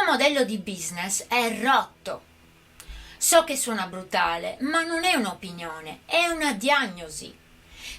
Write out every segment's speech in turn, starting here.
tuo modello di business è rotto. So che suona brutale, ma non è un'opinione, è una diagnosi.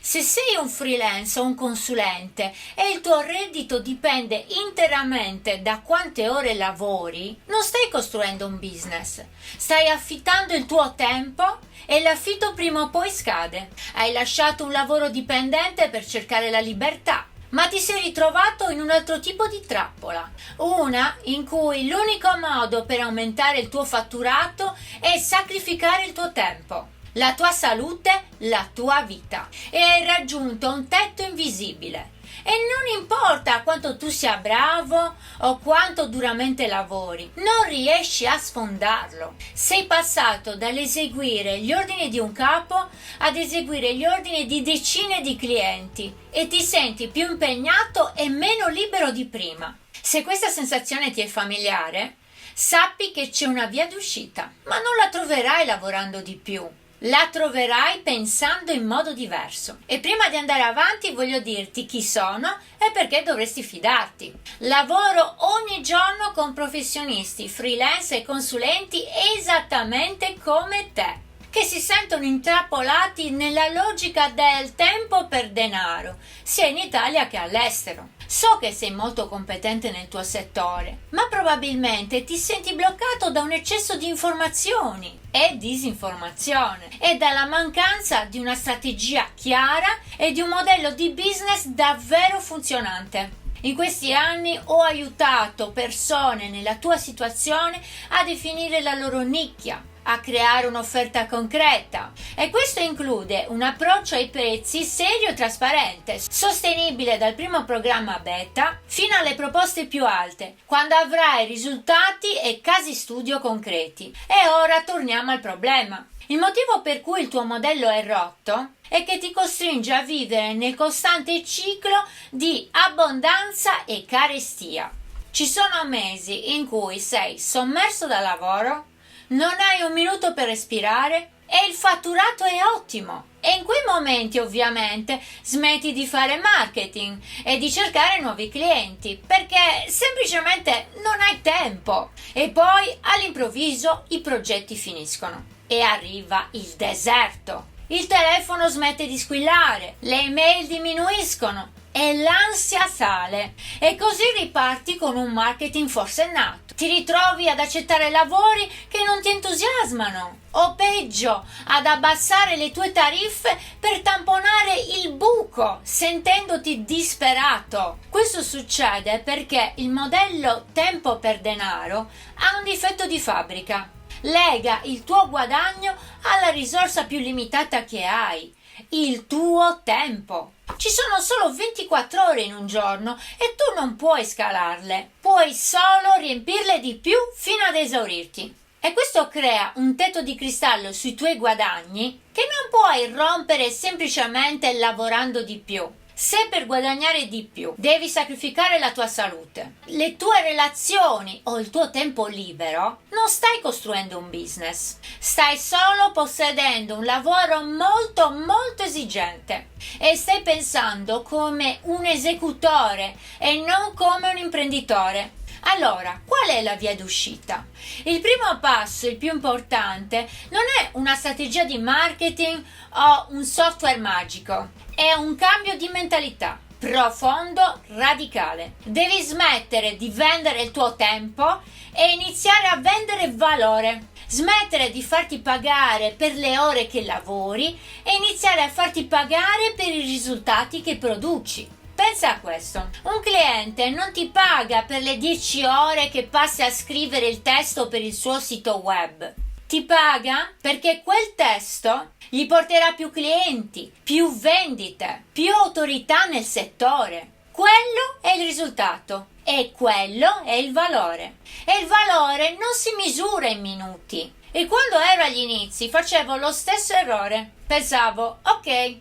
Se sei un freelance o un consulente e il tuo reddito dipende interamente da quante ore lavori, non stai costruendo un business, stai affittando il tuo tempo e l'affitto prima o poi scade. Hai lasciato un lavoro dipendente per cercare la libertà, ma ti sei ritrovato in un altro tipo di trappola, una in cui l'unico modo per aumentare il tuo fatturato è sacrificare il tuo tempo, la tua salute, la tua vita, e hai raggiunto un tetto invisibile. E non importa quanto tu sia bravo o quanto duramente lavori, non riesci a sfondarlo. Sei passato dall'eseguire gli ordini di un capo ad eseguire gli ordini di decine di clienti e ti senti più impegnato e meno libero di prima. Se questa sensazione ti è familiare, sappi che c'è una via d'uscita, ma non la troverai lavorando di più. La troverai pensando in modo diverso. E prima di andare avanti voglio dirti chi sono e perché dovresti fidarti. Lavoro ogni giorno con professionisti, freelance e consulenti esattamente come te, che si sentono intrappolati nella logica del tempo per denaro, sia in Italia che all'estero. So che sei molto competente nel tuo settore, ma probabilmente ti senti bloccato da un eccesso di informazioni e disinformazione e dalla mancanza di una strategia chiara e di un modello di business davvero funzionante. In questi anni ho aiutato persone nella tua situazione a definire la loro nicchia, a creare un'offerta concreta, e questo include un approccio ai prezzi serio e trasparente, sostenibile dal primo programma beta fino alle proposte più alte, quando avrai risultati e casi studio concreti. E ora torniamo al problema. Il motivo per cui il tuo modello è rotto è che ti costringe a vivere nel costante ciclo di abbondanza e carestia. Ci sono mesi in cui sei sommerso dal lavoro, non hai un minuto per respirare e il fatturato è ottimo. E in quei momenti ovviamente smetti di fare marketing e di cercare nuovi clienti perché semplicemente non hai tempo. E poi all'improvviso i progetti finiscono e arriva il deserto. Il telefono smette di squillare, le email diminuiscono e l'ansia sale, e così riparti con un marketing forsennato. Ti ritrovi ad accettare lavori che non ti entusiasmano, o peggio, ad abbassare le tue tariffe per tamponare il buco, sentendoti disperato. Questo succede perché il modello tempo per denaro ha un difetto di fabbrica. Lega il tuo guadagno alla risorsa più limitata che hai, il tuo tempo. Ci sono solo 24 ore in un giorno e tu non puoi scalarle, puoi solo riempirle di più fino ad esaurirti. E questo crea un tetto di cristallo sui tuoi guadagni che non puoi rompere semplicemente lavorando di più. Se per guadagnare di più devi sacrificare la tua salute, le tue relazioni o il tuo tempo libero, non stai costruendo un business, stai solo possedendo un lavoro molto molto esigente e stai pensando come un esecutore e non come un imprenditore. Allora, qual è la via d'uscita? Il primo passo, il più importante, non è una strategia di marketing o un software magico, è un cambio di mentalità profondo, radicale. Devi smettere di vendere il tuo tempo e iniziare a vendere valore. Smettere di farti pagare per le ore che lavori e iniziare a farti pagare per i risultati che produci. Pensa a questo, un cliente non ti paga per le 10 ore che passi a scrivere il testo per il suo sito web, ti paga perché quel testo gli porterà più clienti, più vendite, più autorità nel settore. Quello è il risultato e quello è il valore. E il valore non si misura in minuti. E quando ero agli inizi facevo lo stesso errore. Pensavo, ok,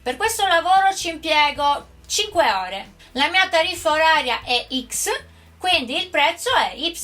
per questo lavoro ci impiego 5 ore, la mia tariffa oraria è X, quindi il prezzo è Y.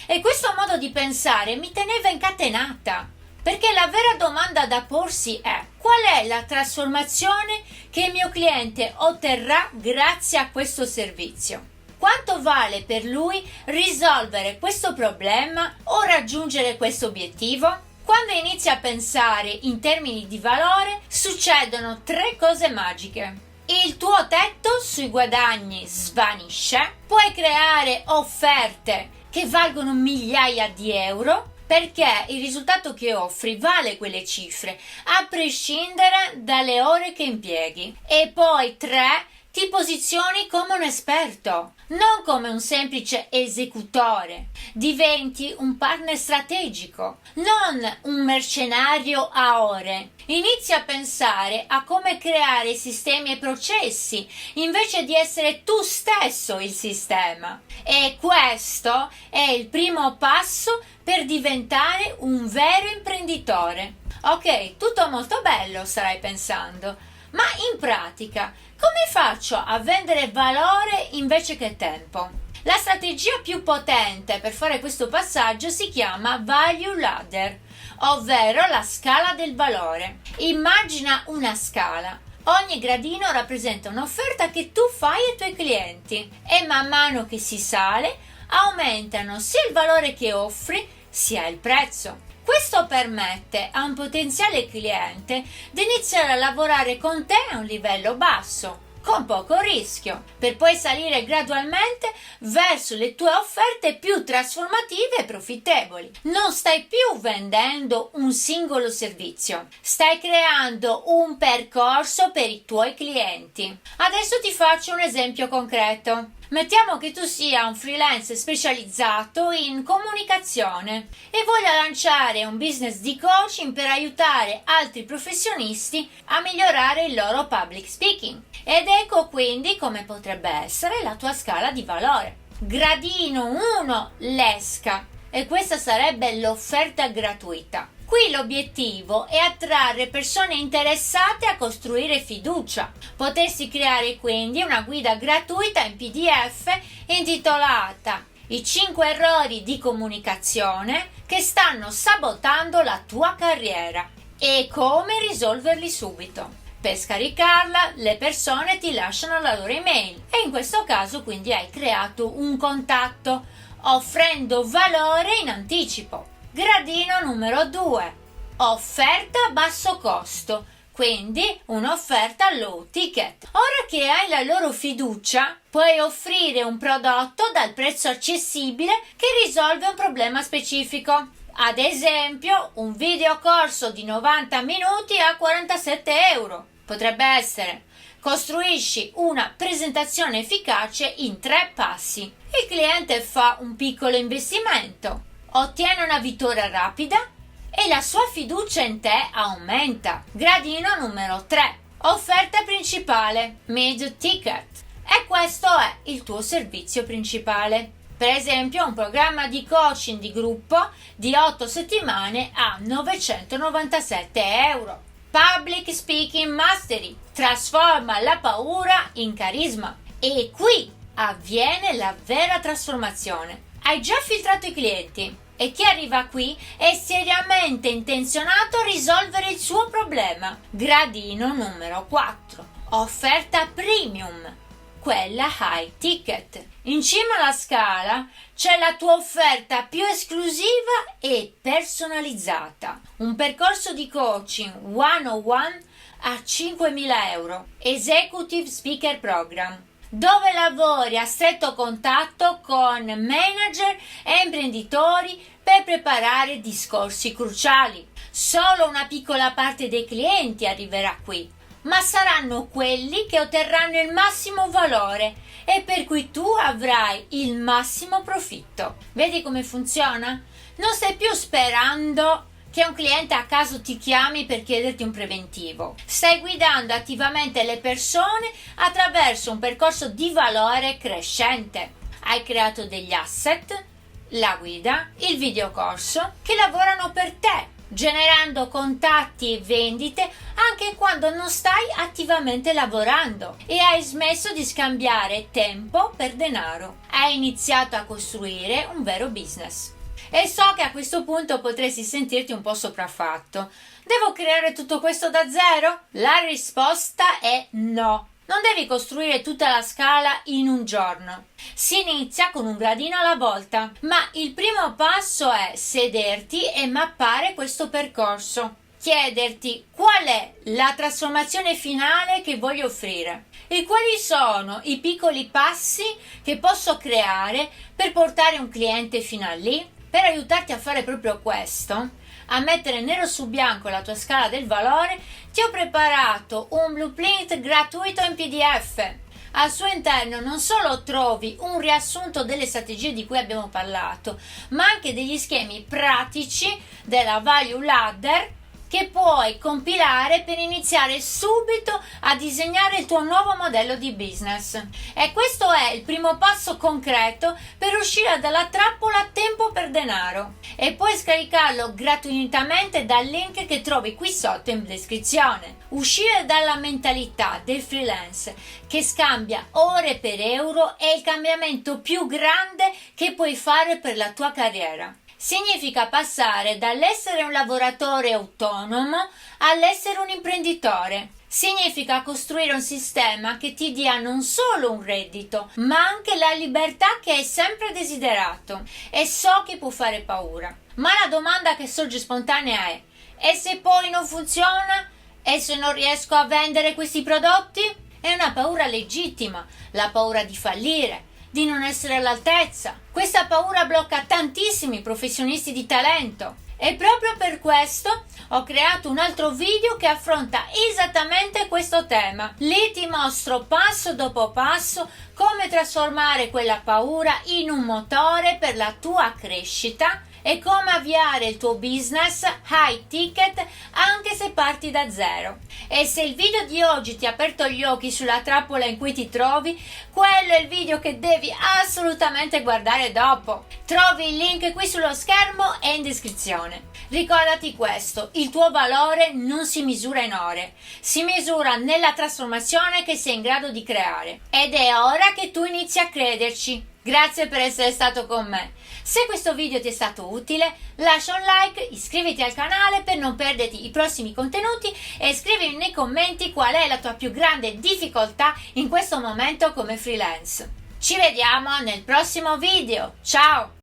E questo modo di pensare mi teneva incatenata, perché la vera domanda da porsi è: qual è la trasformazione che il mio cliente otterrà grazie a questo servizio? Quanto vale per lui risolvere questo problema o raggiungere questo obiettivo? Quando inizi a pensare in termini di valore, succedono 3 cose magiche. Il tuo tetto sui guadagni svanisce, puoi creare offerte che valgono migliaia di euro, perché il risultato che offri vale quelle cifre, a prescindere dalle ore che impieghi. E poi 3, ti posizioni come un esperto, non come un semplice esecutore. Diventi un partner strategico, non un mercenario a ore. Inizi a pensare a come creare sistemi e processi, invece di essere tu stesso il sistema. E questo è il primo passo per diventare un vero imprenditore. Ok, tutto molto bello, starai pensando, ma in pratica come faccio a vendere valore invece che tempo? La strategia più potente per fare questo passaggio si chiama Value Ladder, ovvero la scala del valore. Immagina una scala. Ogni gradino rappresenta un'offerta che tu fai ai tuoi clienti e man mano che si sale aumentano sia il valore che offri sia il prezzo. Questo permette a un potenziale cliente di iniziare a lavorare con te a un livello basso, con poco rischio, per poi salire gradualmente verso le tue offerte più trasformative e profittevoli. Non stai più vendendo un singolo servizio, stai creando un percorso per i tuoi clienti. Adesso ti faccio un esempio concreto. Mettiamo che tu sia un freelance specializzato in comunicazione e voglia lanciare un business di coaching per aiutare altri professionisti a migliorare il loro public speaking. Ed ecco quindi come potrebbe essere la tua scala di valore. Gradino 1, l'esca, e questa sarebbe l'offerta gratuita. Qui l'obiettivo è attrarre persone interessate a costruire fiducia. Potresti creare quindi una guida gratuita in PDF intitolata I 5 errori di comunicazione che stanno sabotando la tua carriera e come risolverli subito. Per scaricarla, le persone ti lasciano la loro email e in questo caso quindi hai creato un contatto offrendo valore in anticipo. Gradino numero 2. Offerta a basso costo, quindi un'offerta low ticket. Ora che hai la loro fiducia, puoi offrire un prodotto dal prezzo accessibile che risolve un problema specifico. Ad esempio, un videocorso di 90 minuti a 47 euro. Potrebbe essere: costruisci una presentazione efficace in 3 passi. Il cliente fa un piccolo investimento, ottiene una vittoria rapida e la sua fiducia in te aumenta. Gradino numero 3. Offerta principale, mid ticket. E questo è il tuo servizio principale. Per esempio, un programma di coaching di gruppo di 8 settimane a 997 euro. Public Speaking Mastery. Trasforma la paura in carisma. E qui avviene la vera trasformazione. Hai già filtrato i clienti e chi arriva qui è seriamente intenzionato a risolvere il suo problema. Gradino numero 4. Offerta premium, quella high ticket. In cima alla scala c'è la tua offerta più esclusiva e personalizzata. Un percorso di coaching 101 a 5.000 euro. Executive Speaker Program, dove lavori a stretto contatto con manager e imprenditori per preparare discorsi cruciali. Solo una piccola parte dei clienti arriverà qui, ma saranno quelli che otterranno il massimo valore e per cui tu avrai il massimo profitto. Vedi come funziona? Non stai più sperando che un cliente a caso ti chiami per chiederti un preventivo. Stai guidando attivamente le persone attraverso un percorso di valore crescente. Hai creato degli asset, la guida, il videocorso, che lavorano per te, generando contatti e vendite anche quando non stai attivamente lavorando, e hai smesso di scambiare tempo per denaro. Hai iniziato a costruire un vero business. E so che a questo punto potresti sentirti un po' sopraffatto. Devo creare tutto questo da zero? La risposta è no. Non devi costruire tutta la scala in un giorno. Si inizia con un gradino alla volta, ma il primo passo è sederti e mappare questo percorso. Chiederti qual è la trasformazione finale che voglio offrire e quali sono i piccoli passi che posso creare per portare un cliente fino a lì. Per aiutarti a fare proprio questo, a mettere nero su bianco la tua scala del valore, ti ho preparato un blueprint gratuito in PDF. Al suo interno non solo trovi un riassunto delle strategie di cui abbiamo parlato, ma anche degli schemi pratici della Value Ladder che puoi compilare per iniziare subito a disegnare il tuo nuovo modello di business. E questo è il primo passo concreto per uscire dalla trappola tempo per denaro. E puoi scaricarlo gratuitamente dal link che trovi qui sotto in descrizione. Uscire dalla mentalità del freelance che scambia ore per euro è il cambiamento più grande che puoi fare per la tua carriera. Significa passare dall'essere un lavoratore autonomo all'essere un imprenditore. Significa costruire un sistema che ti dia non solo un reddito, ma anche la libertà che hai sempre desiderato. E so che può fare paura, ma la domanda che sorge spontanea è: e se poi non funziona? E se non riesco a vendere questi prodotti? È una paura legittima, la paura di fallire, di non essere all'altezza. Questa paura blocca tantissimi professionisti di talento e proprio per questo ho creato un altro video che affronta esattamente questo tema. Lì ti mostro passo dopo passo come trasformare quella paura in un motore per la tua crescita e come avviare il tuo business high ticket anche se parti da zero. E se il video di oggi ti ha aperto gli occhi sulla trappola in cui ti trovi, quello è il video che devi assolutamente guardare dopo. Trovi il link qui sullo schermo e in descrizione. Ricordati questo: il tuo valore non si misura in ore, si misura nella trasformazione che sei in grado di creare. Ed è ora che tu inizi a crederci. Grazie per essere stato con me. Se questo video ti è stato utile, lascia un like, iscriviti al canale per non perderti i prossimi contenuti e scrivimi nei commenti qual è la tua più grande difficoltà in questo momento come freelance. Ci vediamo nel prossimo video. Ciao!